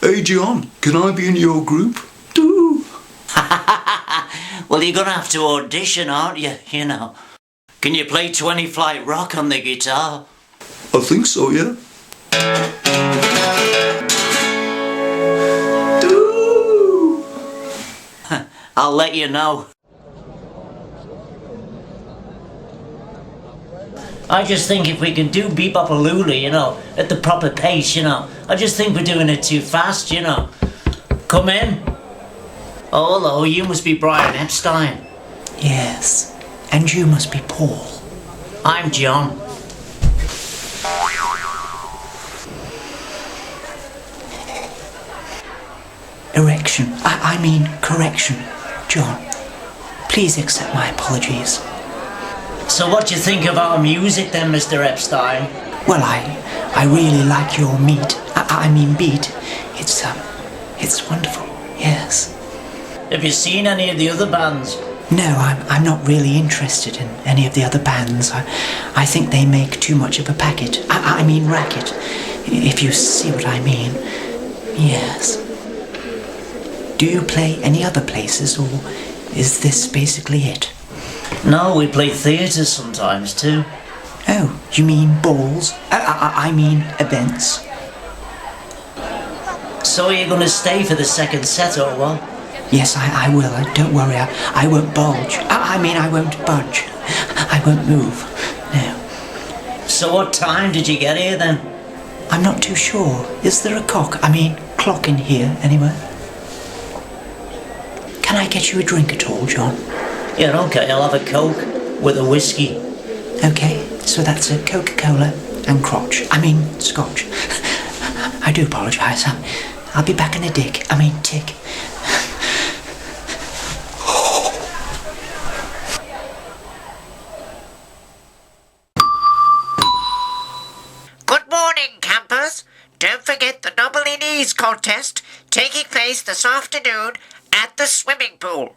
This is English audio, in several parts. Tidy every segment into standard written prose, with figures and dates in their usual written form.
Hey John, can I be in your group? Do. Well, you're gonna have to audition, aren't you? You know. Can you play 20 Flight Rock on the guitar? I think so, yeah. Do. I'll let you know. I just think if we can do Bebop-a-Lula, you know, at the proper pace, you know. I just think we're doing it too fast, you know. Come in. Oh, hello, you must be Brian Epstein. Yes, and you must be Paul. I'm John. Erection. I mean correction. John, please accept my apologies. So what do you think of our music then, Mr. Epstein? Well, I really like your beat. It's wonderful, yes. Have you seen any of the other bands? No, I'm not really interested in any of the other bands. I think they make too much of a racket, if you see what I mean. Yes. Do you play any other places, or is this basically it? No, we play theatres sometimes too. Oh, you mean balls? I mean events. So are you going to stay for the second set or what? Yes, I will. Don't worry, I won't bulge. I won't budge. I won't move. No. So what time did you get here then? I'm not too sure. Is there a clock in here anywhere? Can I get you a drink at all, John? Yeah, okay, I'll have a Coke with a whiskey. Okay, so that's a Coca-Cola and Scotch. I do apologise. I'll be back in a tick. Good morning, campers. Don't forget the Nobilities contest taking place this afternoon at the swimming pool.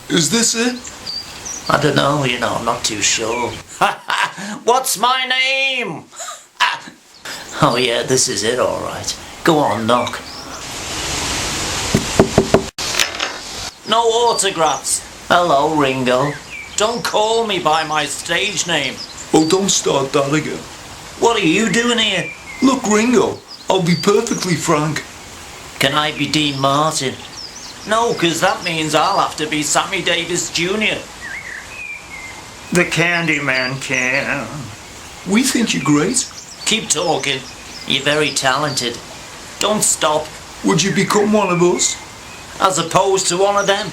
Is this it? I don't know, you know, I'm not too sure. What's my name? Oh yeah, this is it, alright. Go on, knock. No autographs. Hello, Ringo. Don't call me by my stage name. Oh, don't start that again. What are you doing here? Look, Ringo, I'll be perfectly frank. Can I be Dean Martin? No, because that means I'll have to be Sammy Davis Jr. The Candyman can. We think you're great. Keep talking. You're very talented. Don't stop. Would you become one of us? As opposed to one of them.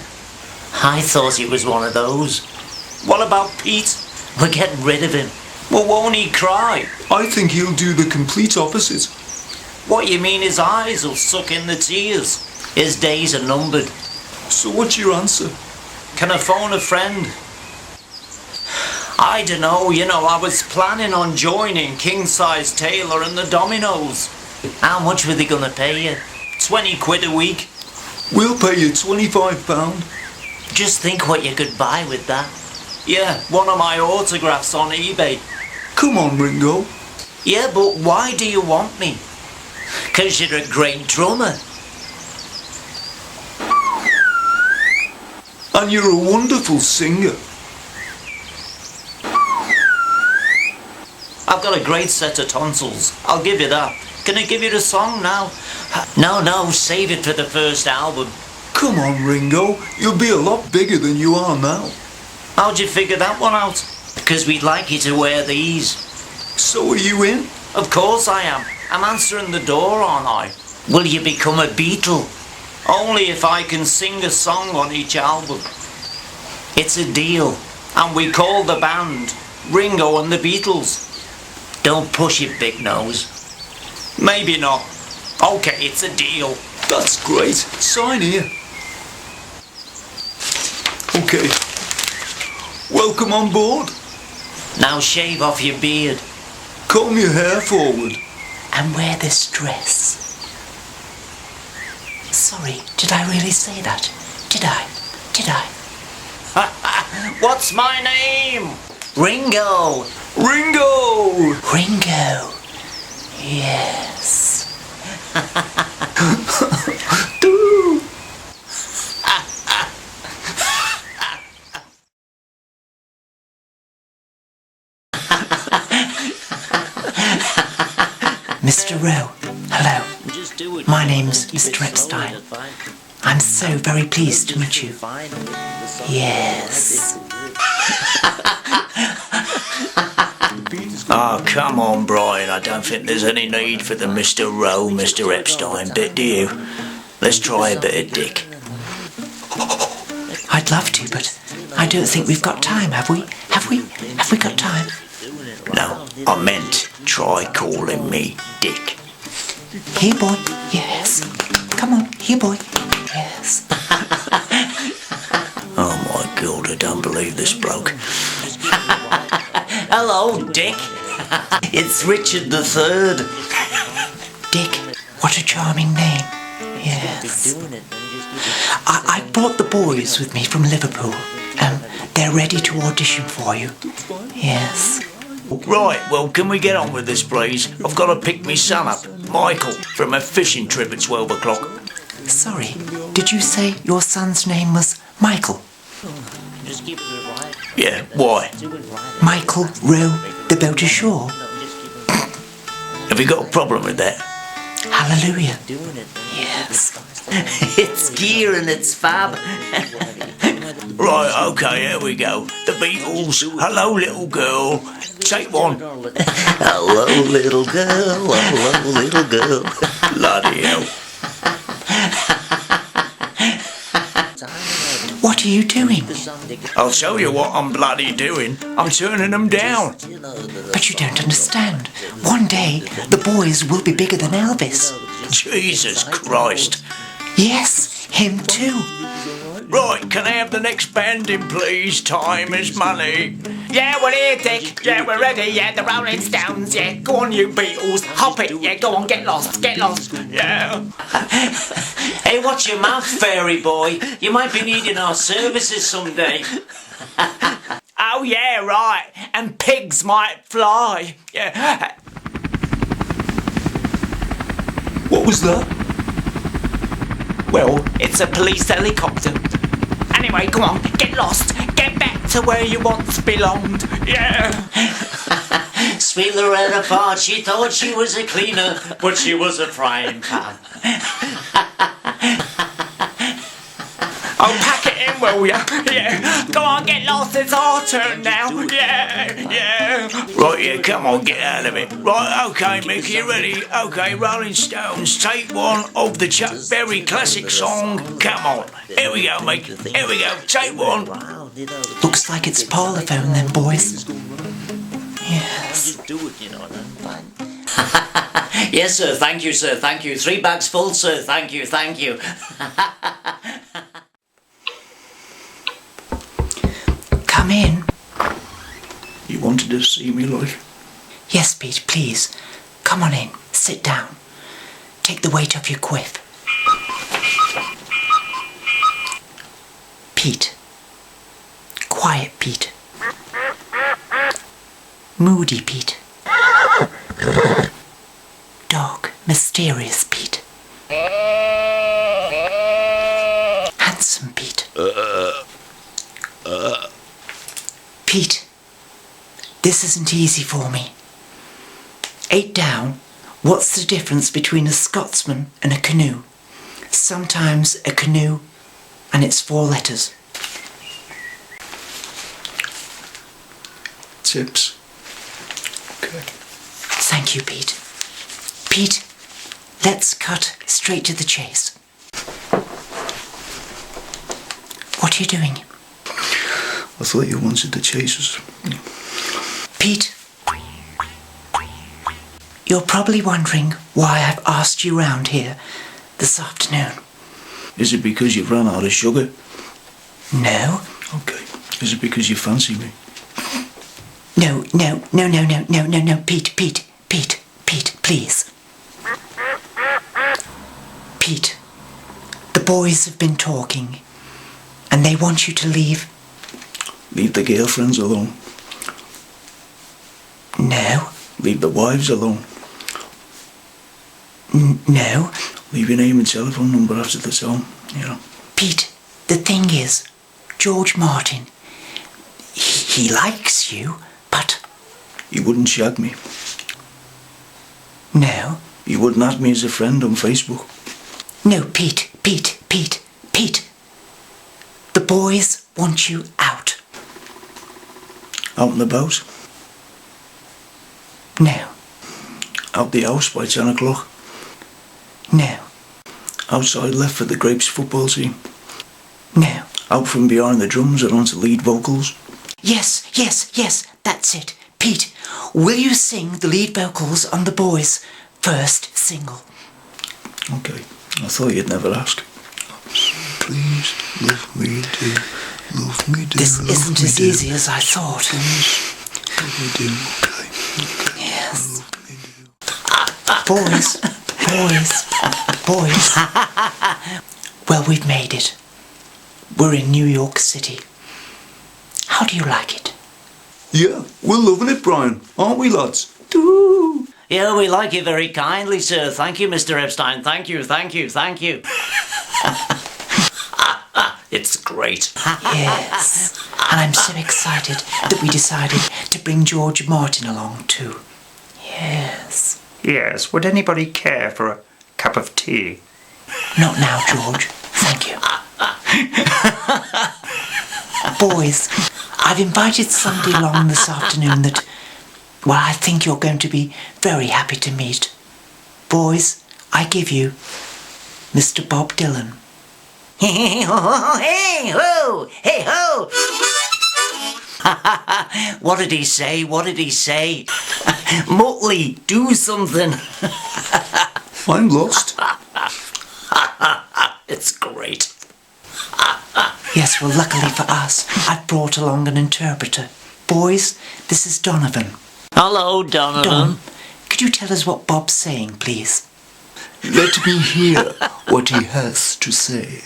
I thought he was one of those. What about Pete? We're getting rid of him. Well, won't he cry? I think he'll do the complete opposite. What you mean his eyes will suck in the tears? His days are numbered. So what's your answer? Can I phone a friend? I don't know, you know, I was planning on joining King Size Taylor and the Dominoes. How much were they gonna pay you? 20 quid a week? We'll pay you £25. Just think what you could buy with that. Yeah, one of my autographs on eBay. Come on, Ringo. Yeah, but why do you want me? 'Cause you're a great drummer. And you're a wonderful singer. I've got a great set of tonsils. I'll give you that. Can I give you the song now? No, save it for the first album. Come on, Ringo. You'll be a lot bigger than you are now. How'd you figure that one out? Because we'd like you to wear these. So are you in? Of course I am. I'm answering the door, aren't I? Will you become a Beatle? Only if I can sing a song on each album. It's a deal. And we call the band Ringo and the Beatles. Don't push it, big nose. Maybe not. Okay, it's a deal. That's great. Sign here. Okay. Welcome on board. Now shave off your beard. Comb your hair forward. And wear this dress. Sorry, did I really say that? Did I? What's my name? Ringo. Ringo! Ringo. Yes. Mr. Rowe, hello. My name's Mr. Epstein. I'm so very pleased to meet you. Yes. Oh, come on, Brian. I don't think there's any need for the Mr. Rowe, Mr. Epstein bit, do you? Let's try a bit of Dick. I'd love to, but I don't think we've got time, have we? Have we got time? No, I meant try calling me Dick. Here, boy. Yes. Come on, here, boy. Yes. Oh my God, I don't believe this bloke. Hello, Dick. It's Richard III. Dick, what a charming name. Yes. I brought the boys with me from Liverpool. They're ready to audition for you. Yes. Right, well, can we get on with this, please? I've got to pick me son up, Michael, from a fishing trip at 12 o'clock. Sorry, did you say your son's name was Michael? Yeah, why? Michael row the boat ashore. Have you got a problem with that? Hallelujah. Yes. It's gear and it's fab. Right, okay, here we go. The Beatles, Hello Little Girl. Take one. Hello little girl, hello little girl. Bloody hell. What are you doing? I'll show you what I'm bloody doing. I'm turning them down. But you don't understand. One day, the boys will be bigger than Elvis. Jesus Christ. Yes, him too. Right, can I have the next band in, please? Time is money. Yeah, we're here, Dick. Yeah, we're ready. Yeah, the Rolling Stones. Yeah, go on, you Beatles. Hop it. Yeah, go on, get lost. Get lost. Yeah. Hey, watch your mouth, fairy boy. You might be needing our services someday. Oh, yeah, right. And pigs might fly. Yeah. What was that? Well, it's a police helicopter. Anyway, go on, get lost. Get back to where you once belonged. Yeah. Sweet Loretta Fart, she thought she was a cleaner, but she was a frying pan. Oh, pack it in, will ya? Yeah. Go on, get lost. It's our turn now. Yeah, yeah. Right, yeah, come on, get out of it. Right, okay, Mick, you ready? Okay, Rolling Stones, take one of the Chuck Berry classic song. Come on. Here we go, Mick. Here we go. Take one. Looks like it's parlophone then, boys. Yes. Yes, sir, thank you, sir, thank you. 3 bags full, sir, thank you, thank you. Come in. You wanted to see me, like? Yes, Pete, please. Come on in. Sit down. Take the weight off your quiff. Pete. Quiet, Pete. Moody, Pete. Dark, mysterious, Pete. Handsome, Pete. Pete, this isn't easy for me. 8 down, what's the difference between a Scotsman and a canoe? Sometimes a canoe, and it's 4 letters. Tips. Okay. Thank you, Pete. Pete, let's cut straight to the chase. What are you doing? I thought you wanted the chasers. Pete, you're probably wondering why I've asked you round here this afternoon. Is it because you've run out of sugar? No. Okay. Is it because you fancy me? No, Pete, please. Pete, the boys have been talking, and they want you to leave. Leave the girlfriends alone. No. Leave the wives alone. No. Leave your name and telephone number after the song, you know. Pete, the thing is, George Martin, he likes you, but... He wouldn't shag me. No. You wouldn't add me as a friend on Facebook. No, Pete. The boys want you out. Out and about. No. Out the house by 10 o'clock. No. Outside left for the Grapes football team. No. Out from behind the drums and onto lead vocals. Yes, that's it. Pete, will you sing the lead vocals on the boys' first single? Okay, I thought you'd never ask. Please, love me do, love me do. This isn't as easy as I thought. Love me do, okay. Yes. Love me do. Boys. Well, we've made it. We're in New York City. How do you like it? Yeah, we're loving it, Brian, aren't we, lads? Doo. Yeah, we like it very kindly, sir. Thank you, Mr. Epstein. Thank you. It's great. Yes. And I'm so excited that we decided to bring George Martin along too. Yes. Yes, would anybody care for a cup of tea? Not now, George. Thank you. Boys, I've invited somebody along this afternoon that, well, I think you're going to be very happy to meet. Boys, I give you Mr. Bob Dylan. Hey ho! What did he say? Muttley, do something. I'm lost. It's great. Yes, well, luckily for us, I've brought along an interpreter. Boys, this is Donovan. Hello, Donovan. Don, could you tell us what Bob's saying, please? Let me hear what he has to say.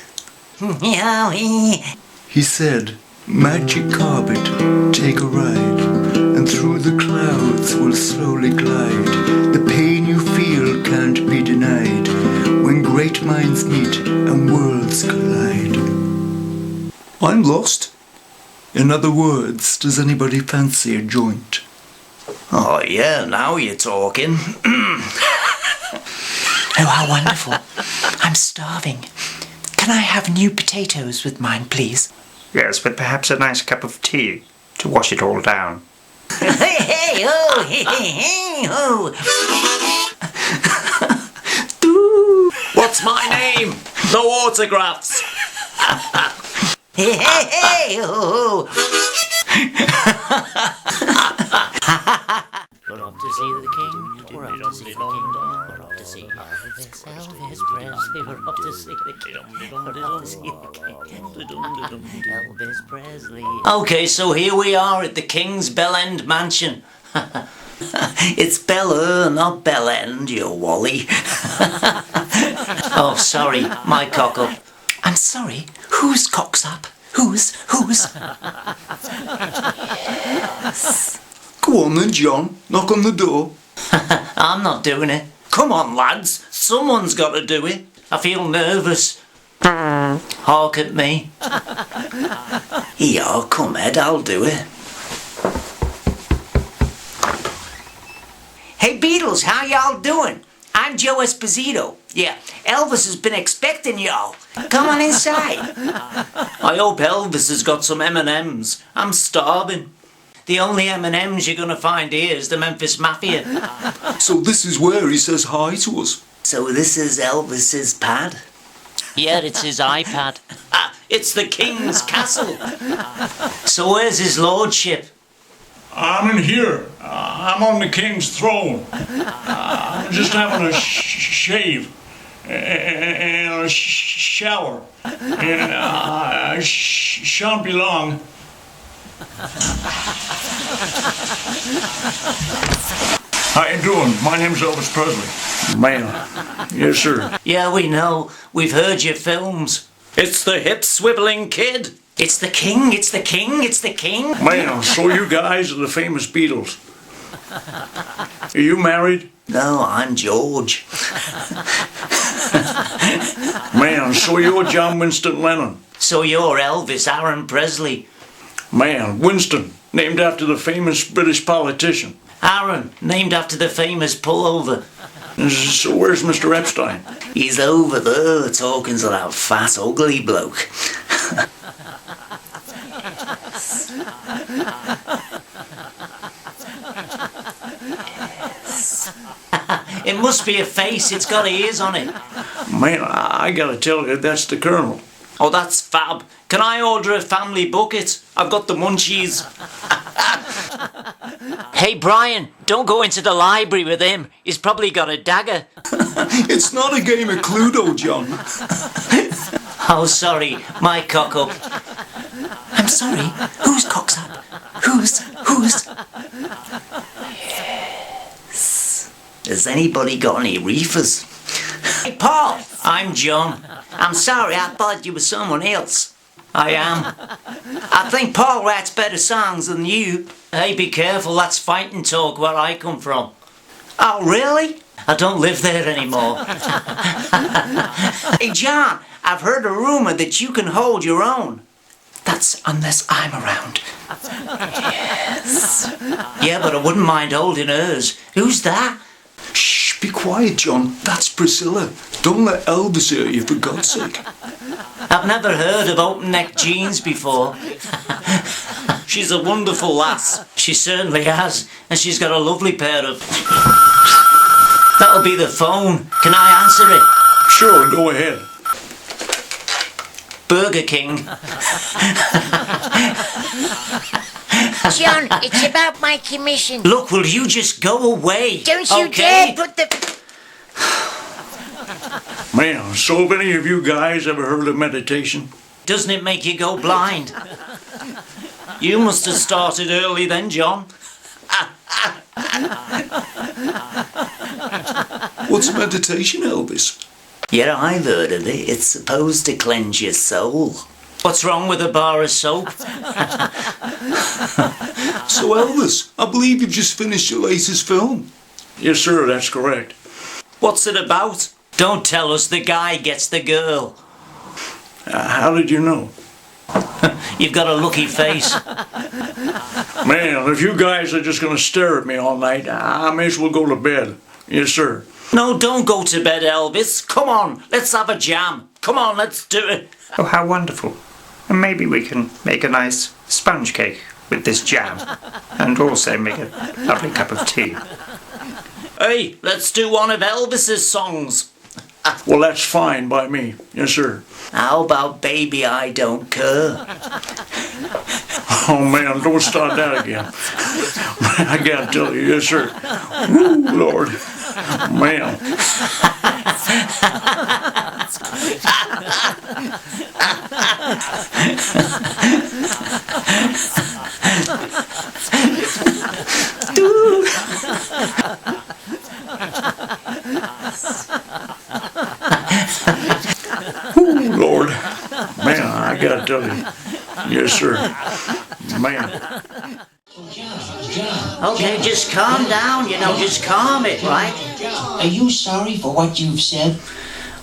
He said, magic carpet, take a ride, and through the clouds will slowly glide. The pain you feel can't be denied, when great minds meet and worlds collide. I'm lost. In other words, does anybody fancy a joint? Oh, yeah, now you're talking. Oh, how wonderful. I'm starving. Can I have new potatoes with mine, please? Yes, but perhaps a nice cup of tea to wash it all down. Hey ho! What's my name? No autographs. Hey ho! We're off to see the king. We're off to see the king. We're off to see Elvis Presley. We're off to see the king. We're off to see the king. Elvis Presley. Okay, so here we are at the King's Bell End mansion. It's Bel-Air, not Bell End, you wally. Oh, sorry, my cock up. I'm sorry, whose cock's up? Whose? Yes. Go on then, John. Knock on the door. I'm not doing it. Come on, lads. Someone's got to do it. I feel nervous. Hark at me. Yeah, come, Ed, I'll do it. Hey, Beatles, how y'all doing? I'm Joe Esposito. Yeah, Elvis has been expecting y'all. Come on inside. I hope Elvis has got some M&Ms. I'm starving. The only M&Ms you're going to find here is the Memphis Mafia. So this is where he says hi to us. So this is Elvis's pad? Yeah, it's his iPad. It's the King's Castle. So where's his lordship? I'm in here. I'm on the king's throne. I'm just having a shave and a shower. And I shan't be long. How you doing? My name's Elvis Presley. Man. Yes, sir. Yeah, we know. We've heard your films. It's the hip-swiveling kid. It's the king, it's the king, it's the king. Man, so you guys are the famous Beatles. Are you married? No, I'm George. Man, so you're John Winston Lennon. So you're Elvis Aaron Presley. Man, Winston, named after the famous British politician. Aaron, named after the famous pullover. So where's Mr. Epstein? He's over there talking to that fat, ugly bloke. It must be a face, it's got ears on it. Man, I gotta tell you, that's the Colonel. Oh, that's fab. Can I order a family bucket? I've got the munchies. Hey, Brian, don't go into the library with him. He's probably got a dagger. It's not a game of Cluedo, John. Oh, sorry, my cock up. I'm sorry, whose cock's up? Whose? Has anybody got any reefers? Hey, Paul! I'm John. I'm sorry, I thought you were someone else. I am. I think Paul writes better songs than you. Hey, be careful, that's fighting talk where I come from. Oh, really? I don't live there anymore. Hey, John, I've heard a rumour that you can hold your own. That's unless I'm around. Yes. Yeah, but I wouldn't mind holding hers. Who's that? Shh, be quiet, John. That's Priscilla. Don't let Elvis hear you, for God's sake. I've never heard of open-neck jeans before. She's a wonderful lass. She certainly has. And she's got a lovely pair of... That'll be the phone. Can I answer it? Sure, go ahead. Burger King. John, it's about my commission. Look, will you just go away? Don't you okay? dare put the... Man, so have any of you guys ever heard of meditation? Doesn't it make you go blind? You must have started early then, John. What's meditation, Elvis? Yeah, I've heard of it. It's supposed to cleanse your soul. What's wrong with a bar of soap? So, Elvis, I believe you've just finished your latest film. Yes, sir, that's correct. What's it about? Don't tell us the guy gets the girl. How did you know? You've got a lucky face. Man, if you guys are just gonna stare at me all night, I may as well go to bed. Yes, sir. No, don't go to bed, Elvis. Come on, let's have a jam. Come on, let's do it. Oh, how wonderful. And maybe we can make a nice sponge cake with this jam. And also make a lovely cup of tea. Hey, let's do one of Elvis's songs. Well, that's fine by me. Yes, sir. How about Baby I Don't Care? Oh, man, don't start that again. I gotta tell you, yes, sir. Woo, Lord. Man. Ooh, Lord. Man, I gotta tell you. Yes, sir. Man. Okay, just calm down, just calm it, right? Are you sorry for what you've said?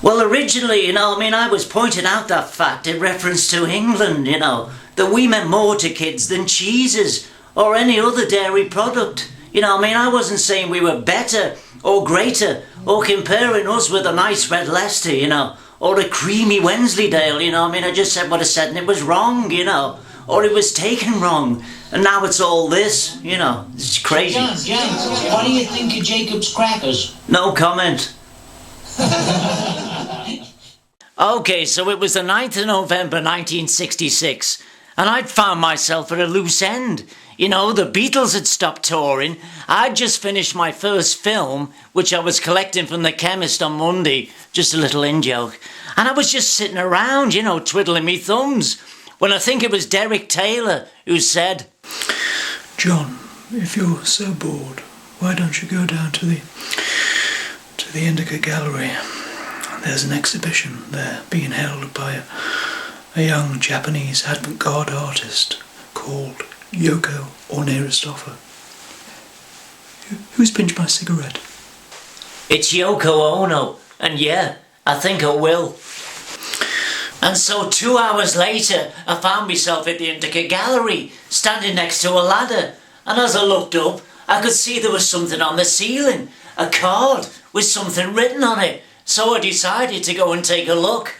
Well, originally, I was pointing out that fact in reference to England, that we meant more to kids than cheeses or any other dairy product. I wasn't saying we were better or greater or comparing us with a nice red Leicester, or a creamy Wensleydale, I just said what I said and it was wrong, or it was taken wrong. And now it's all this, it's crazy. John, what do you think of Jacob's crackers? No comment. Okay, so it was the 9th of November 1966, and I'd found myself at a loose end. The Beatles had stopped touring. I'd just finished my first film, which I was collecting from the chemist on Monday, just a little in-joke. And I was just sitting around, twiddling me thumbs, when I think it was Derek Taylor who said, John, if you're so bored, why don't you go down to the Indica Gallery? There's an exhibition there being held by a young Japanese avant-garde artist called Yoko, or nearest offer. Who's pinched my cigarette? It's Yoko Ono, and yeah, I think I will. And so 2 hours later, I found myself at the Indica Gallery, standing next to a ladder. And as I looked up, I could see there was something on the ceiling, a card with something written on it, so I decided to go and take a look.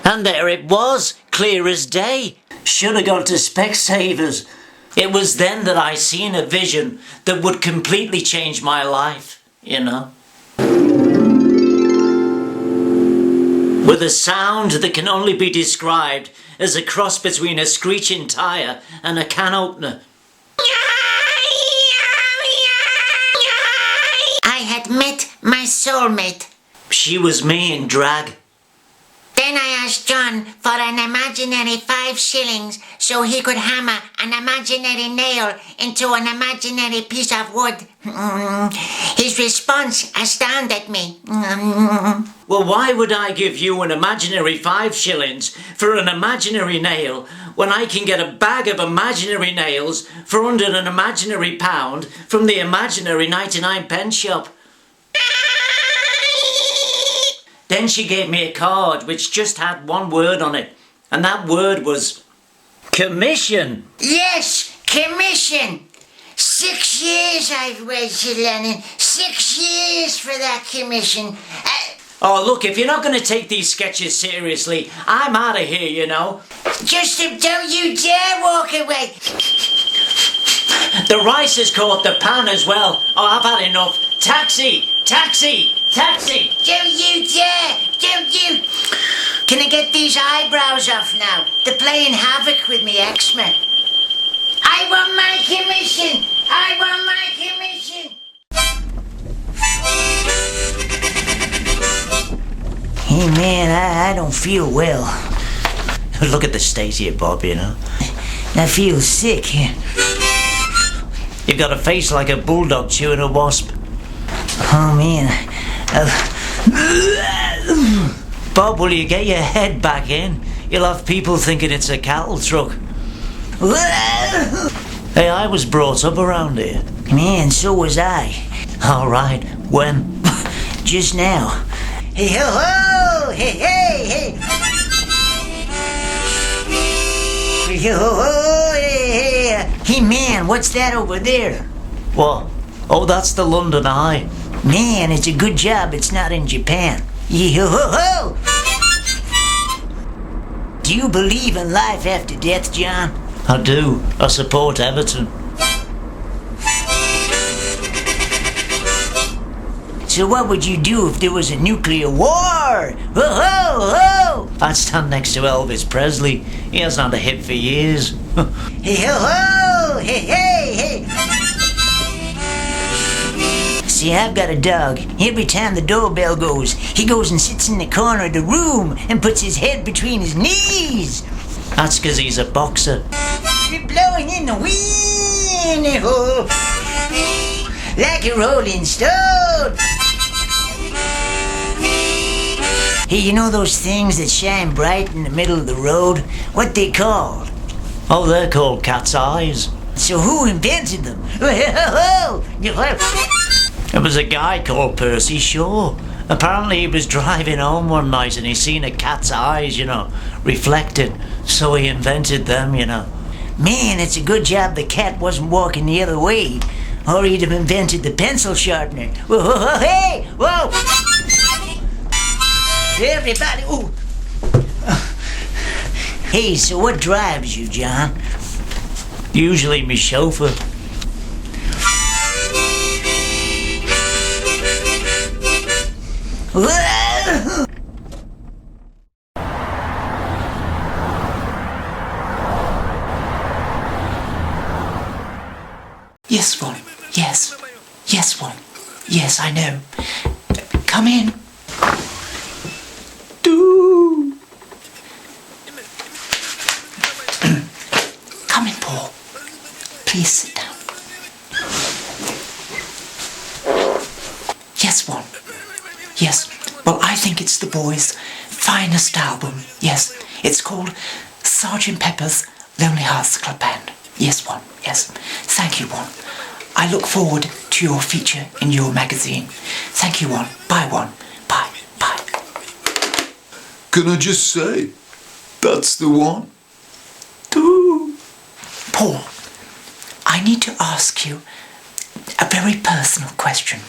And there it was, clear as day. Should have gone to Specsavers. It was then that I seen a vision that would completely change my life, you know. With a sound that can only be described as a cross between a screeching tyre and a can opener. I had met my soulmate. She was me in drag. Then I asked John for an imaginary 5 shillings so he could hammer an imaginary nail into an imaginary piece of wood. His response astounded me. Well, why would I give you an imaginary 5 shillings for an imaginary nail when I can get a bag of imaginary nails for under an imaginary £1 from the imaginary 99p shop? Then she gave me a card which just had one word on it, and that word was commission. Yes, commission. 6 years I've waited, Lennon. 6 years for that commission. Oh, look, if you're not going to take these sketches seriously, I'm out of here, you know. Just don't you dare walk away. The rice has caught the pan as well. Oh, I've had enough. Taxi! Taxi! Taxi! Don't you dare! Don't you! Can I get these eyebrows off now? They're playing havoc with me eczema. I want my commission! I want my commission! Hey man, I don't feel well. Look at the state here, Bob, you know. I feel sick. You've got a face like a bulldog chewing a wasp. Oh man. Bob, will you get your head back in? You'll have people thinking it's a cattle truck. Hey, I was brought up around here. Man, so was I. All right, when? Just now. Hey ho ho! Hey hey hey! Hey ho ho! Hey hey! Hey man, what's that over there? What? Oh, that's the London Eye. Man, it's a good job it's not in Japan. Hey ho ho ho! Do you believe in life after death, John? I do. I support Everton. So what would you do if there was a nuclear war? Ho ho ho! I'd stand next to Elvis Presley. He hasn't had a hit for years. Hey ho ho! Hey hey hey! See, I've got a dog. Every time the doorbell goes, he goes and sits in the corner of the room and puts his head between his knees. That's because he's a boxer. You're blowing in the wind, ho, like a rolling stone. Hey, you know those things that shine bright in the middle of the road? What they called? Oh, they're called cat's eyes. So who invented them? It was a guy called Percy Shaw. Apparently he was driving home one night and he seen a cat's eyes, you know, reflected. So he invented them, you know. Man, it's a good job the cat wasn't walking the other way, or he'd have invented the pencil sharpener. Whoa, whoa, whoa, hey, whoa! Everybody, ooh. Hey, so what drives you, John? Usually me chauffeur. Yes, Ron. Yes. Yes, Ron. Yes, I know. Come in. Do. Come in, Paul. Please sit down. Yes, Ron. Yes. Well, I think it's the boys' finest album. Yes. It's called Sgt. Pepper's Lonely Hearts Club Band. Yes, Ron. Yes. Thank you, Ron. I look forward to your feature in your magazine. Thank you, Ron. Bye, Ron. Bye. Bye. Can I just say, that's the one? Paul, I need to ask you a very personal question.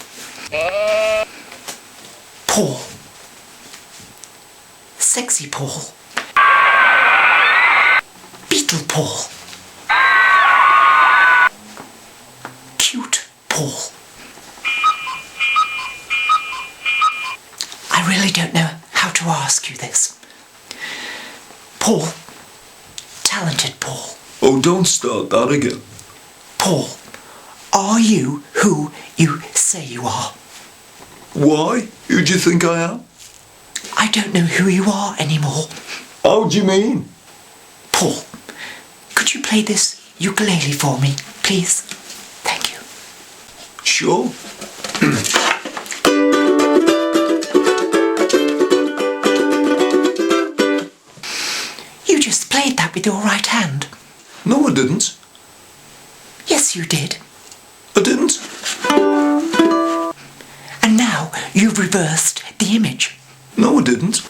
Paul. Sexy Paul. Beatle Paul. Cute Paul. I really don't know how to ask you this. Paul. Talented Paul. Oh, don't start that again. Paul, are you who you say you are? Why? Who do you think I am? I don't know who you are anymore. How do you mean? Paul, could you play this ukulele for me, please? Thank you. Sure. You just played that with your right hand. No, I didn't. Yes, you did. I didn't. And now you've reversed the image. No, I didn't.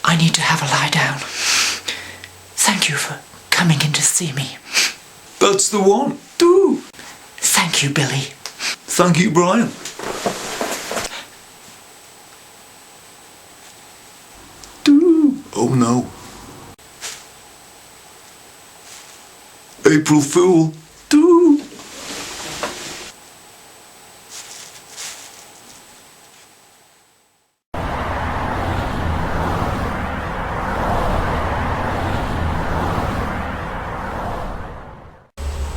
I need to have a lie down. Thank you for coming in to see me. That's the one. Do. Thank you, Billy. Thank you, Brian. Do. Oh no. April Fool. Do.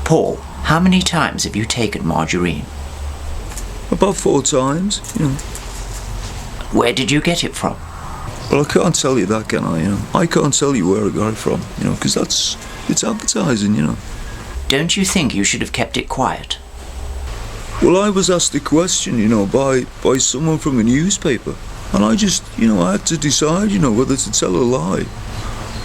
Paul, how many times have you taken margarine? About 4 times, you know. Where did you get it from? Well, I can't tell you that, can I? You know, I can't tell you where I got it from, you know, because it's advertising, you know. Don't you think you should have kept it quiet? Well, I was asked a question, you know, by someone from a newspaper, and I just, you know, I had to decide, you know, whether to tell a lie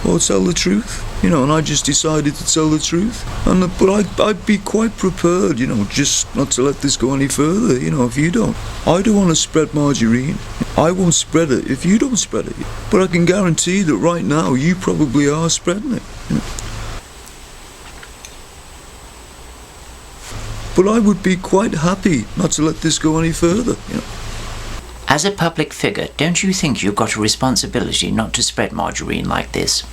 or tell the truth, you know, and I just decided to tell the truth. But I'd be quite prepared, you know, just not to let this go any further, you know, if you don't. I don't want to spread margarine. I won't spread it if you don't spread it. But I can guarantee that right now you probably are spreading it, you know. But I would be quite happy not to let this go any further, you know. As a public figure, don't you think you've got a responsibility not to spread margarine like this?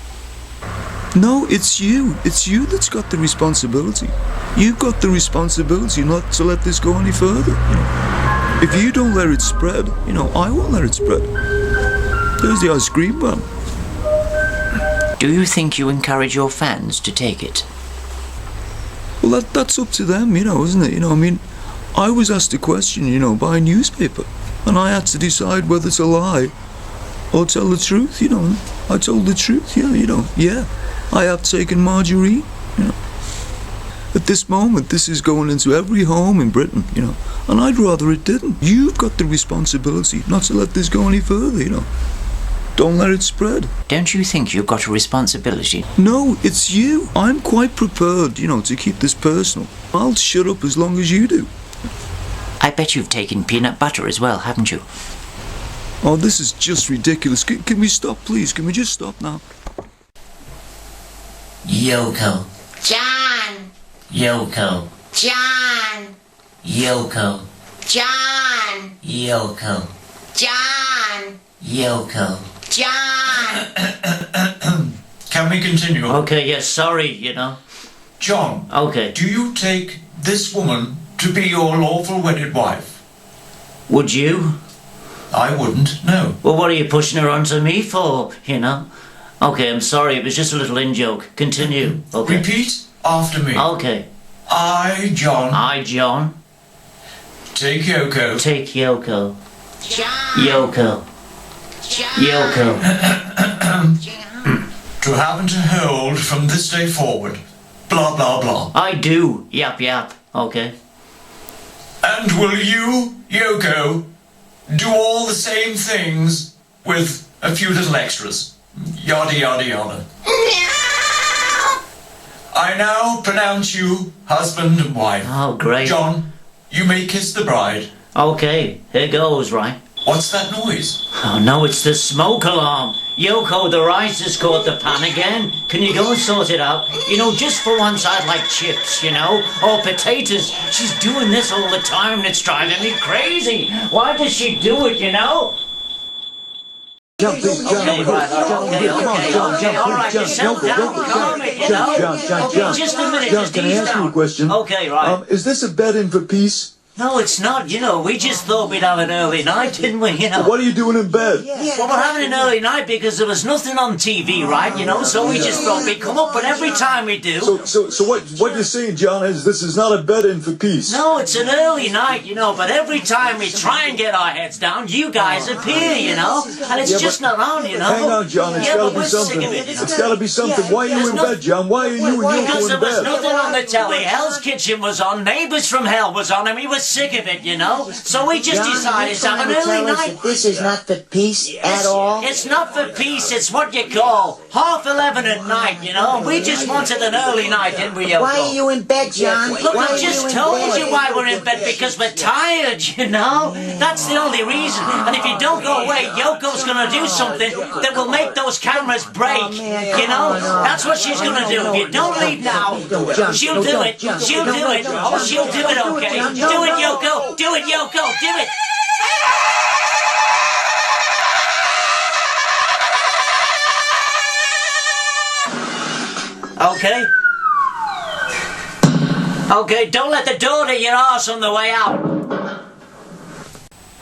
No, it's you. It's you that's got the responsibility. You've got the responsibility not to let this go any further, you know. If you don't let it spread, you know, I won't let it spread. There's the ice cream man. Do you think you encourage your fans to take it? Well, that's up to them, you know, isn't it? You know, I mean, I was asked a question, you know, by a newspaper, and I had to decide whether to lie or tell the truth, you know. I told the truth, yeah, you know, yeah. I have taken margarine, you know. At this moment, this is going into every home in Britain, you know, and I'd rather it didn't. You've got the responsibility not to let this go any further, you know. Don't let it spread. Don't you think you've got a responsibility? No, it's you. I'm quite prepared, you know, to keep this personal. I'll shut up as long as you do. I bet you've taken peanut butter as well, haven't you? Oh, this is just ridiculous. Can we stop, please? Can we just stop now? Yoko. John! Yoko. John! Yoko. John! Yoko. John! Yoko. John! Can we continue? Okay, yes, sorry, you know. John, Okay. do you take this woman to be your lawful wedded wife? Would you? I wouldn't, no. Well, what are you pushing her onto me for, you know? Okay, I'm sorry, it was just a little in-joke. Continue. Okay. Repeat after me. Okay. I, John, I, John, take Yoko take Yoko. John! Yoko. John! Yoko. John! to have and to hold from this day forward. Blah, blah, blah. I do. Yap, yap. Okay. And will you, Yoko, do all the same things with a few little extras? Yada, yada, yada. I now pronounce you husband and wife. Oh, great. John, you may kiss the bride. Okay, here goes, right? What's that noise? Oh no, it's the smoke alarm. Yoko, the rice has caught the pan again. Can you go and sort it out? You know, just for once I'd like chips, you know? Or potatoes. She's doing this all the time and it's driving me crazy. Why does she do it, you know? Jump, big jump, Okay, right, okay, all right, just settle down, calm it, you know? Okay, just a minute, John, just can I ease ask you a down. question? Okay, right. Is this a bed-in for peace? No, it's not, you know, we just thought we'd have an early night, didn't we, you know? What are you doing in bed? Well, we're having an early night because there was nothing on TV, right, you know, so we just thought we'd come up, but every time we do... So what you're saying, John, is this is not a bed-in for peace? No, it's an early night, you know, but every time we try and get our heads down, you guys appear, you know, and it's just not on, you know. Hang on, John, it's Yeah, gotta but be we're sick something. of it, you know. It's gotta be something. Why are you in bed, John? Why are you and Because Yoko there in was bed? nothing on the telly. Hell's Kitchen was on, Neighbours from Hell was on, and we were sick of it, you know. So we just decided to have an early night. This is not for peace at all. It's not for peace, it's what you call 11:30 at night, you know. We just wanted an early night, didn't we, Yoko? Why are you in bed, John? Look, Why I are just you in told bed? you why we're in bed, because we're tired, you know? That's the only reason. And if you don't go away, Yoko's gonna do something that will make those cameras break, you know? That's what she's gonna do. If you don't leave now, she'll do it. She'll do it. Oh, she'll do it, okay? Do it, Yoko. Do it, Yoko. Do it. Okay. Okay, don't let the door hit your arse on the way out.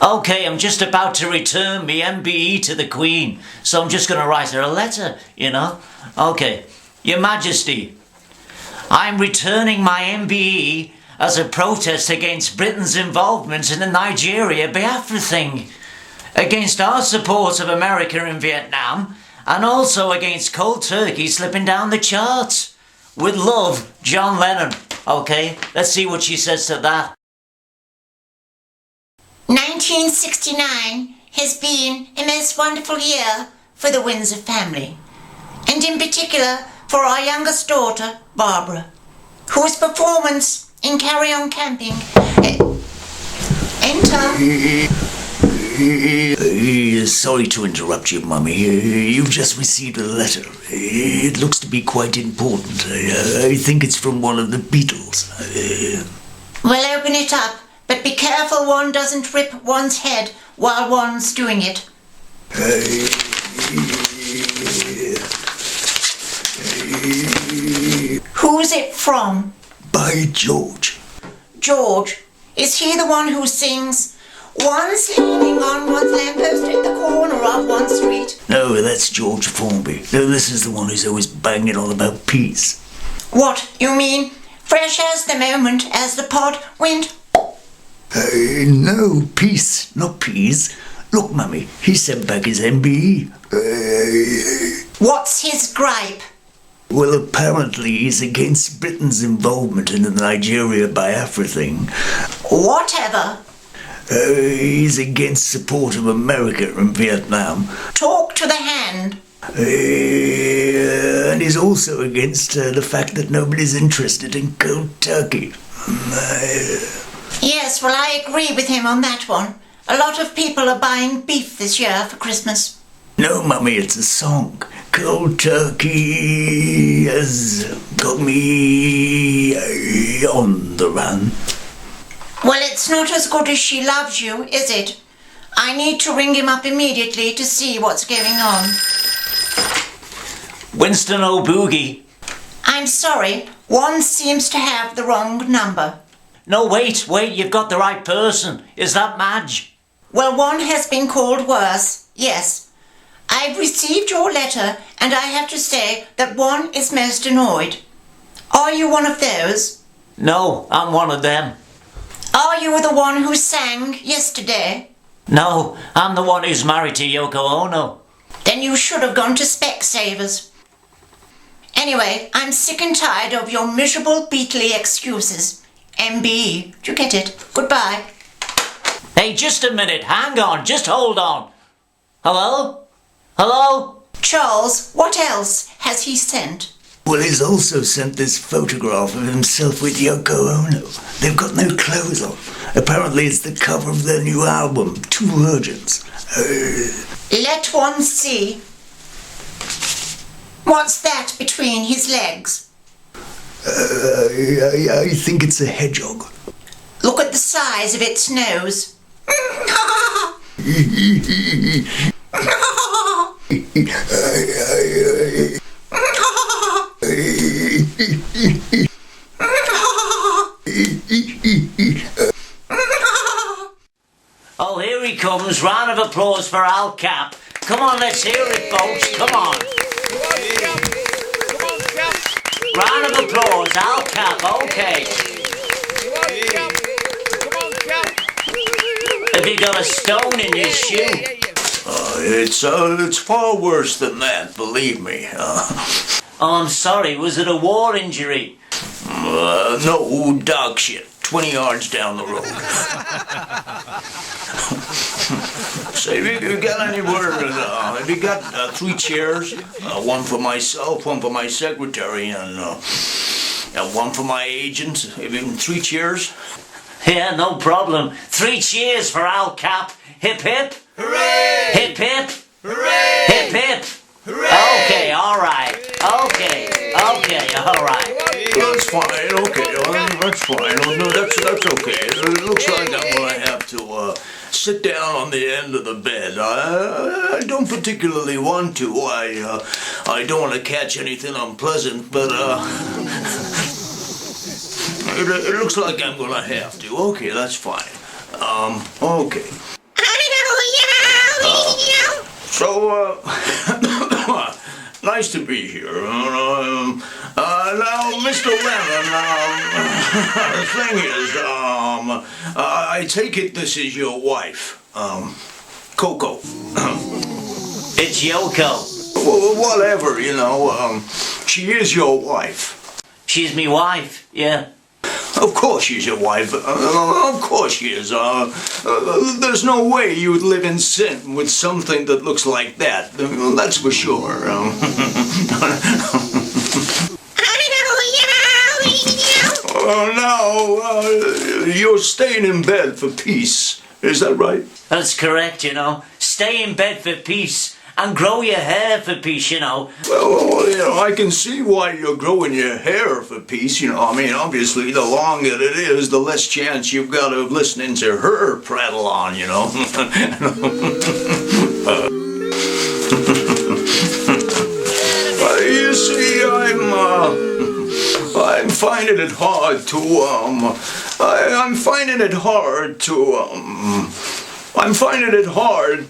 Okay, I'm just about to return me MBE to the Queen, so I'm just gonna write her a letter, you know? Okay, Your Majesty, I'm returning my MBE as a protest against Britain's involvement in the Nigeria Biafra thing, against our support of America in Vietnam, and also against cold turkey slipping down the charts. With love, John Lennon. Okay, let's see what she says to that. 1969 has been a most wonderful year for the Windsor family, and in particular for our youngest daughter, Barbara, whose performance in Carry On Camping... Sorry to interrupt you, Mummy. You've just received a letter. It looks to be quite important. I think it's from one of the Beatles. Well, open it up, but be careful one doesn't rip one's head while one's doing it. Who's it from? By George. George. Is he the one who sings, "One's leaning on one's lamppost at the corner of one street"? No, that's George Formby. No, this is the one who's always banging on about peace. What, you mean fresh as the moment as the pod went? No, peace, not peas. Look, Mummy, he sent back his MBE. What's his gripe? Well, apparently he's against Britain's involvement in the Nigeria Biafra thing. Whatever. He's against support of America in Vietnam. Talk to the hand. And he's also against the fact that nobody's interested in cold turkey. Yes, well, I agree with him on that one. A lot of people are buying beef this year for Christmas. No, Mummy, it's a song. Cold turkey has got me on the run. Well, it's not as good as She Loves You, is it? I need to ring him up immediately to see what's going on. Winston O'Boogie. I'm sorry, one seems to have the wrong number. No, wait, you've got the right person. Is that Madge? Well, one has been called worse, yes. I've received your letter, and I have to say that one is most annoyed. Are you one of those? No, I'm one of them. Are you the one who sang yesterday? No, I'm the one who's married to Yoko Ono. Then you should have gone to Specsavers. Anyway, I'm sick and tired of your miserable Beatley excuses. MBE, do you get it? Goodbye. Hey, just a minute, hang on, just hold on. Hello? Hello? Charles, what else has he sent? Well, he's also sent this photograph of himself with Yoko Ono. They've got no clothes on. Apparently it's the cover of their new album, Two Virgins. Let one see. What's that between his legs? I think it's a hedgehog. Look at the size of its nose. Oh, here he comes. Round of applause for Al Capp. Come on, let's hear it, folks. Come on. Round of applause, Al Capp. Okay. Have you got a stone in your shoe? It's far worse than that, believe me. Oh, I'm sorry. Was it a war injury? No, dog shit. 20 yards down the road. Say, have you got any word? Have you got 3 chairs? One for myself, one for my secretary, and one for my agent. Have you 3 chairs? Yeah, no problem. 3 cheers for Al Capp. Hip hip. Hooray! Hip hip. Hooray! Hip hip. Hooray! Okay, all right. Okay, all right. That's fine. Okay, that's fine. No, that's okay. It looks like I'm gonna have to sit down on the end of the bed. I don't particularly want to. I don't want to catch anything unpleasant, but it looks like I'm gonna have to. Okay, that's fine. Okay. So, nice to be here. Now, Mr. Lennon, the thing is, I take it this is your wife, Coco. It's Yoko. Well, whatever, she is your wife. She's me wife, yeah. Of course she's your wife. Of course she is. There's no way you would live in sin with something that looks like that. That's for sure. Now, you're staying in bed for peace. Is that right? That's correct, Stay in bed for peace. And grow your hair for peace, Well, I can see why you're growing your hair for peace, obviously, the longer it is, the less chance you've got of listening to her prattle on, You see, I'm finding it hard to, I'm finding it hard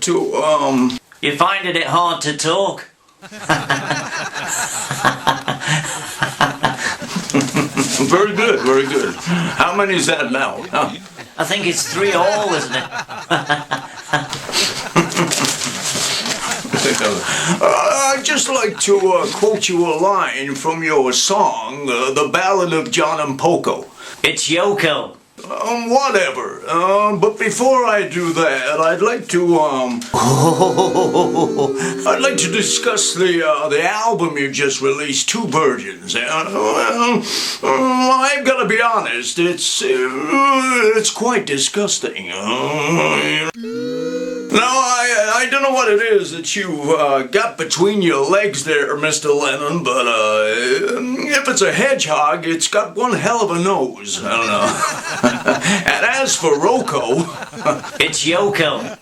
to, You're finding it hard to talk? Very good, very good. How many is that now? Huh? I think it's 3 all, isn't it? I'd just like to quote you a line from your song, The Ballad of John and Poco. It's Yoko. Whatever. But before I do that, I'd like to discuss the album you just released, Two Virgins. I've got to be honest, it's quite disgusting. Now, I don't know what it is that you've got between your legs there, Mr. Lennon, but if it's a hedgehog, it's got one hell of a nose. I don't know. And as for Rocco... It's Yoko.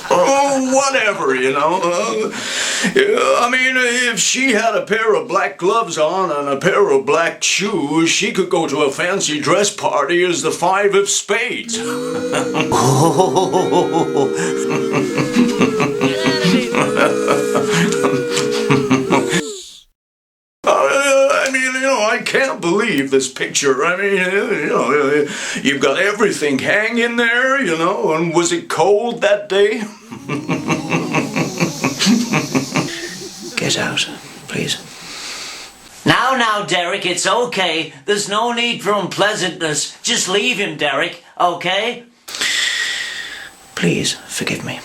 Oh, whatever, if she had a pair of black gloves on and a pair of black shoes, she could go to a fancy dress party as the 5 of spades. I can't believe this picture. You've got everything hanging there, and was it cold that day? Get out, please. Now, Derek, it's okay. There's no need for unpleasantness. Just leave him, Derek, okay? Please, forgive me.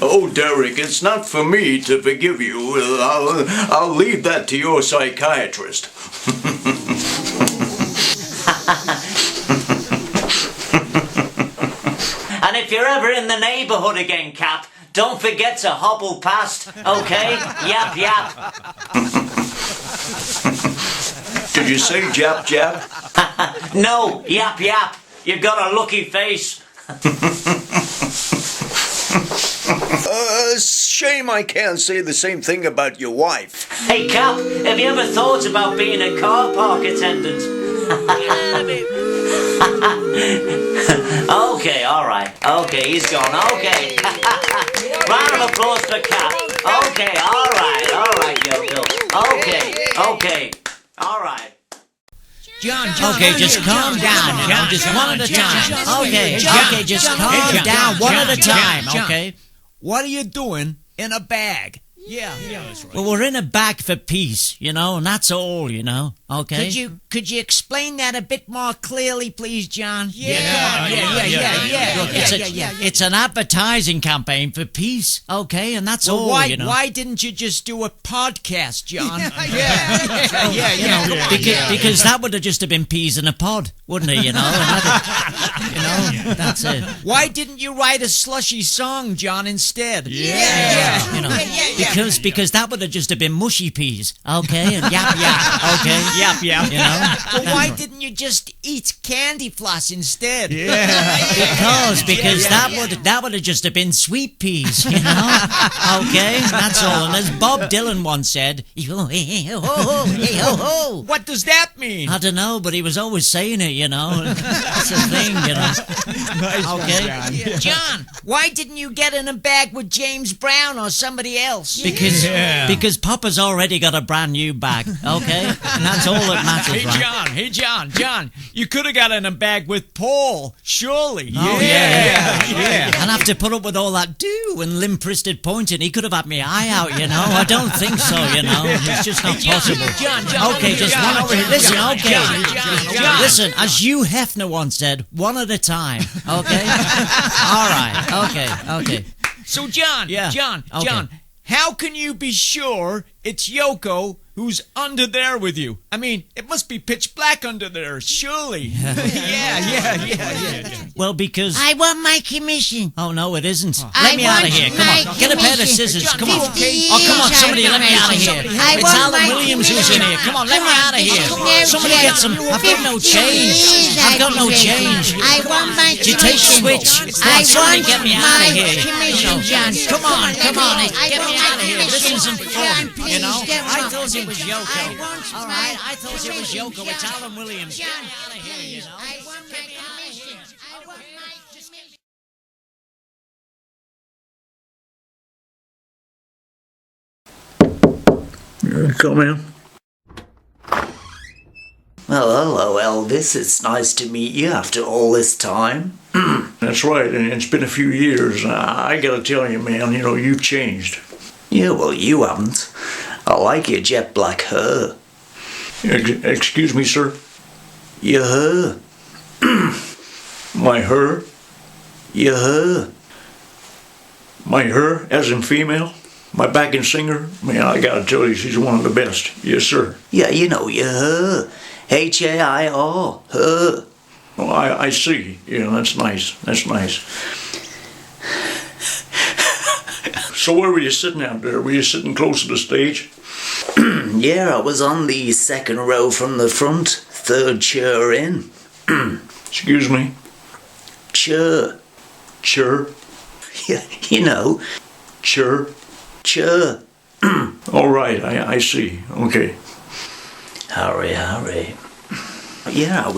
Oh, Derek, it's not for me to forgive you. I'll leave that to your psychiatrist. And if you're ever in the neighbourhood again, Cap, don't forget to hobble past, okay? Yap, yap. Did you say jap jap? No, yap, yap. You got a lucky face. Shame I can't say the same thing about your wife. Hey, Cap, have you ever thought about being a car park attendant? Okay, alright. Okay, he's gone. Okay. Round of applause for Cap. Okay, alright, Yoko. Okay, alright. John, okay, just calm down, John. Just one at a time. Okay, just calm down, one at a time, okay? What are you doing in a bag? Yeah, that's right. Well, we're in a bag for peace, and that's all, okay? Could you explain that a bit more clearly, please, John? Yeah. It's an advertising campaign for peace, okay? And that's all, Why didn't you just do a podcast, John? Because that would have just been peas in a pod, wouldn't it, That's it. Why didn't you write a slushy song, John, instead? Because that would have just have been mushy peas, okay? And yap, okay? Yap, Well, why didn't you just eat candy floss instead? Yeah. Because that would have just have been sweet peas, Okay? That's all. And as Bob Dylan once said, what does that mean? I don't know, but he was always saying it, That's the thing, Nice okay? One, John, why didn't you get in a bag with James Brown or somebody else? Because Papa's already got a brand new bag, okay? And that's all that matters, right? Hey, John, you could have got in a bag with Paul, surely. Oh, yeah. And have to put up with all that do and limp-wristed pointing. He could have had me eye out, I don't think so, It's just not possible. John, okay, just one over here. Listen, okay. Listen, as Hugh Hefner once said, one at a time, okay? All right, okay. So, John, how can you be sure it's Yoko who's under there with you? I mean, it must be pitch black under there, surely. Yeah. Well, because... I want my commission. Oh, no, it isn't. Let me out of here. Come on, get a pair of scissors. Come on. Oh, come on, somebody let me out of here. It's Alan Williams who's in here. Come on, let me out of here. Somebody get some... I've got no change. I want my commission. You take switch. Somebody get me out of here. Come on. Get me out of here. This isn't fun, I thought it was Yoko. All right, I thought it was Yoko. It's Alan Williams. Get me out of here, I want my commission. Come in. Well, hello, Elvis. It's nice to meet you after all this time. That's right, and it's been a few years. I gotta tell you, man, you've changed. Yeah, well, you haven't. I like your jet black hair. Excuse me, sir? Your hair. My hair? Your hair. My hair, as in female? My backing singer? Man, I gotta tell you, she's one of the best. Yes, sir. Yeah, your hair. H-A-I-R. Hair. Oh, I see. Yeah, that's nice. So where were you sitting out there? Were you sitting close to the stage? Yeah, I was on the second row from the front, third chair in. Excuse me? Chair. Chair? Yeah, Chair? Chair. All right, I see. Okay. Harry. Yeah, I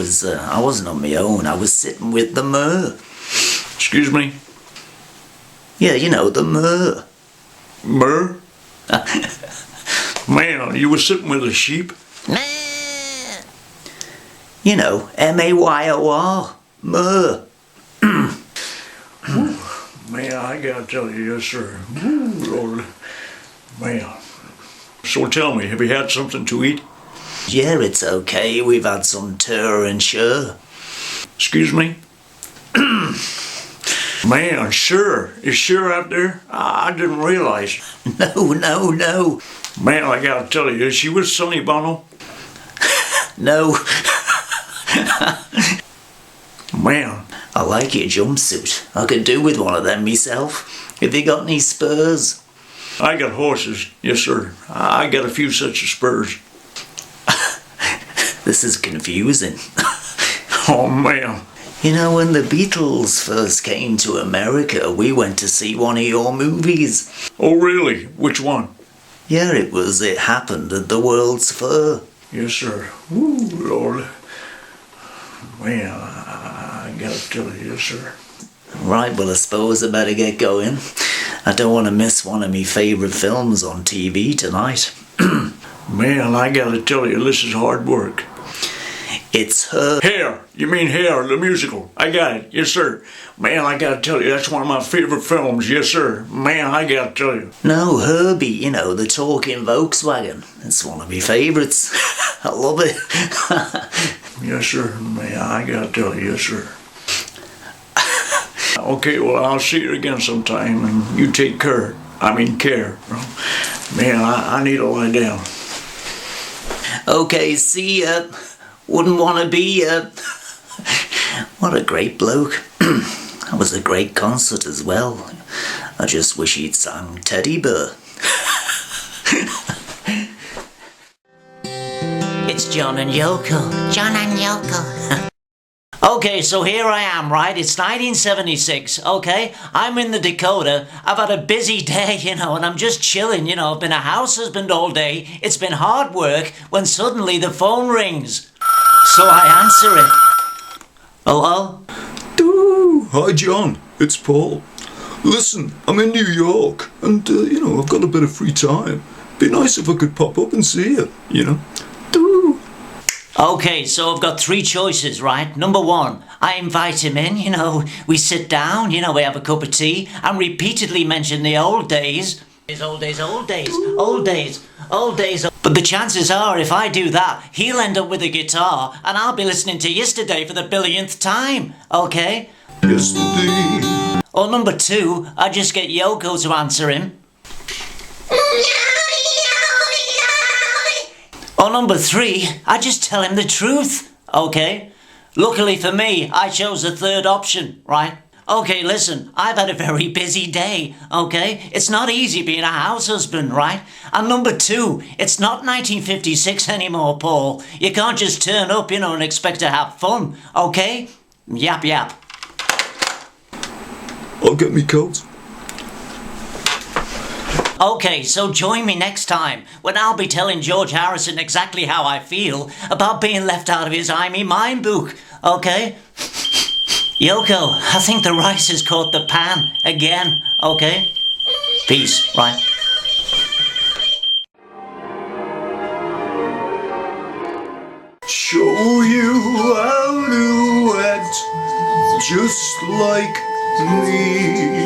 wasn't on my own. I was sitting with the mayor. Excuse me? Yeah, the mayor. Mayor? Man, you were sitting with a sheep? M-A-Y-O-R. Mayor. Man, I gotta tell you, yes, sir. Lord. Man. So tell me, have you had something to eat? Yeah, it's okay. We've had some tour and sure. Excuse me? Man, sure. Is sure out there? I didn't realize. No. Man, I gotta tell you, is she with Sonny Bono? No. Man. I like your jumpsuit. I could do with one of them myself. Have you got any spurs? I got horses, yes sir. I got a few sets of spurs. This is confusing. Oh man. You know, when the Beatles first came to America, we went to see one of your movies. Oh really? Which one? Yeah, It Happened at the World's Fair. Yes sir. Ooh, Lord. Man, I gotta tell you, yes sir. Right, well I suppose I better get going. I don't want to miss one of my favourite films on TV tonight. Man, I gotta tell you, this is hard work. It's her. Hair! You mean Hair, the musical. I got it, yes sir. Man, I gotta tell you, that's one of my favourite films, yes sir. Man, I gotta tell you. No, Herbie, you know, the talking Volkswagen. It's one of my favourites. I love it. Yes sir, man, I gotta tell you, yes sir. Okay, well, I'll see you again sometime, and you take care. Man, I need to lie down. Okay, see ya. Wouldn't want to be ya. What a great bloke. That was a great concert as well. I just wish he'd sang Teddy Bear. It's John and Yoko. John and Yoko. Okay, so here I am, right? It's 1976, okay? I'm in the Dakota. I've had a busy day, you know, and I'm just chilling, you know. I've been a house husband all day. It's been hard work when suddenly the phone rings. So I answer it. Hello? Hi, John. It's Paul. Listen, I'm in New York, and, I've got a bit of free time. Be nice if I could pop up and see you, you know. Okay, so I've got three choices, right? Number one, I invite him in, you know, we sit down, you know, we have a cup of tea, and repeatedly mention the old days. Old days. But the chances are, if I do that, he'll end up with a guitar, and I'll be listening to Yesterday for the billionth time, okay? Yesterday. Or number two, I just get Yoko to answer him. Or number three, I just tell him the truth, okay? Luckily for me, I chose the third option, right? Okay, listen, I've had a very busy day, okay? It's not easy being a house husband, right? And number two, it's not 1956 anymore, Paul. You can't just turn up, you know, and expect to have fun, okay? Yap, yap. I'll get me coat. Okay, so join me next time when I'll be telling George Harrison exactly how I feel about being left out of his I Me Mine book, okay? Yoko, I think the rice has caught the pan again, okay? Peace, right? Show you how to act just like me.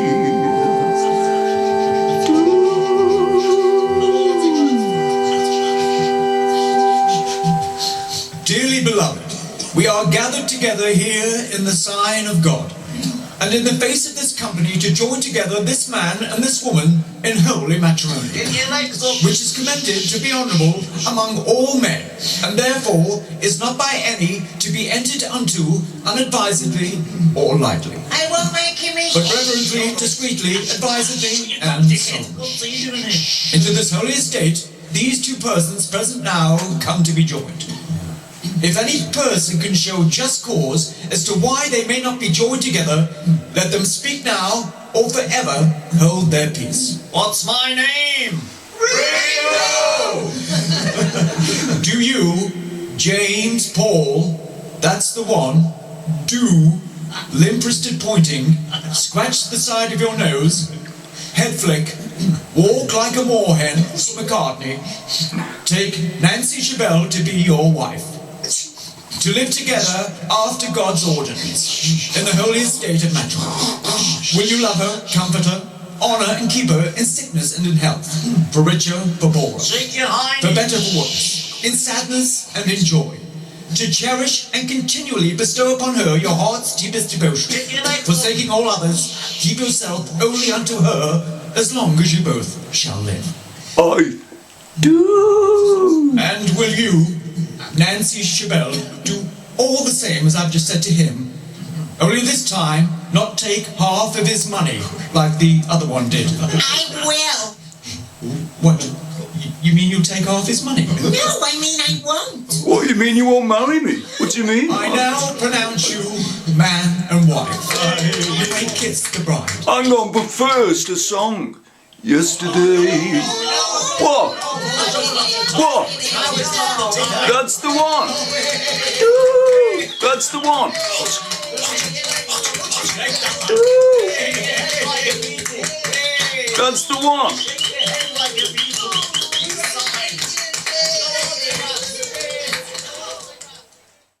Dearly beloved, we are gathered together here in the sign of God, and in the face of this company to join together this man and this woman in holy matrimony, which is commended to be honourable among all men, and therefore is not by any to be entered unto unadvisedly or lightly, I will make him a but reverently, discreetly, advisedly, and so on. Into this holy estate, these two persons present now come to be joined. If any person can show just cause as to why they may not be joined together, let them speak now or forever hold their peace. What's my name? Ringo! Do you, James Paul, that's the one, do, limp-wristed pointing, scratch the side of your nose, head flick, walk like a moorhen, McCartney, take Nancy Chabelle to be your wife, to live together after God's ordinance, in the holy estate of matrimony. Will you love her, comfort her, honour and keep her in sickness and in health, for richer, for poorer, for better, for worse, in sadness and in joy, to cherish and continually bestow upon her your heart's deepest devotion. Forsaking all others, keep yourself only unto her, as long as you both shall live. I do. And will you, Nancy Chabelle, do all the same as I've just said to him? Only this time, not take half of his money, like the other one did. I will. What? You mean you'll take half his money? No, I mean I won't. What, you mean you won't marry me? What do you mean? I now pronounce you man and wife. You may kiss the bride. Hang on, but first a song. Yesterday. What? What? That's the one. Ooh, that's the one. Ooh. That's the one.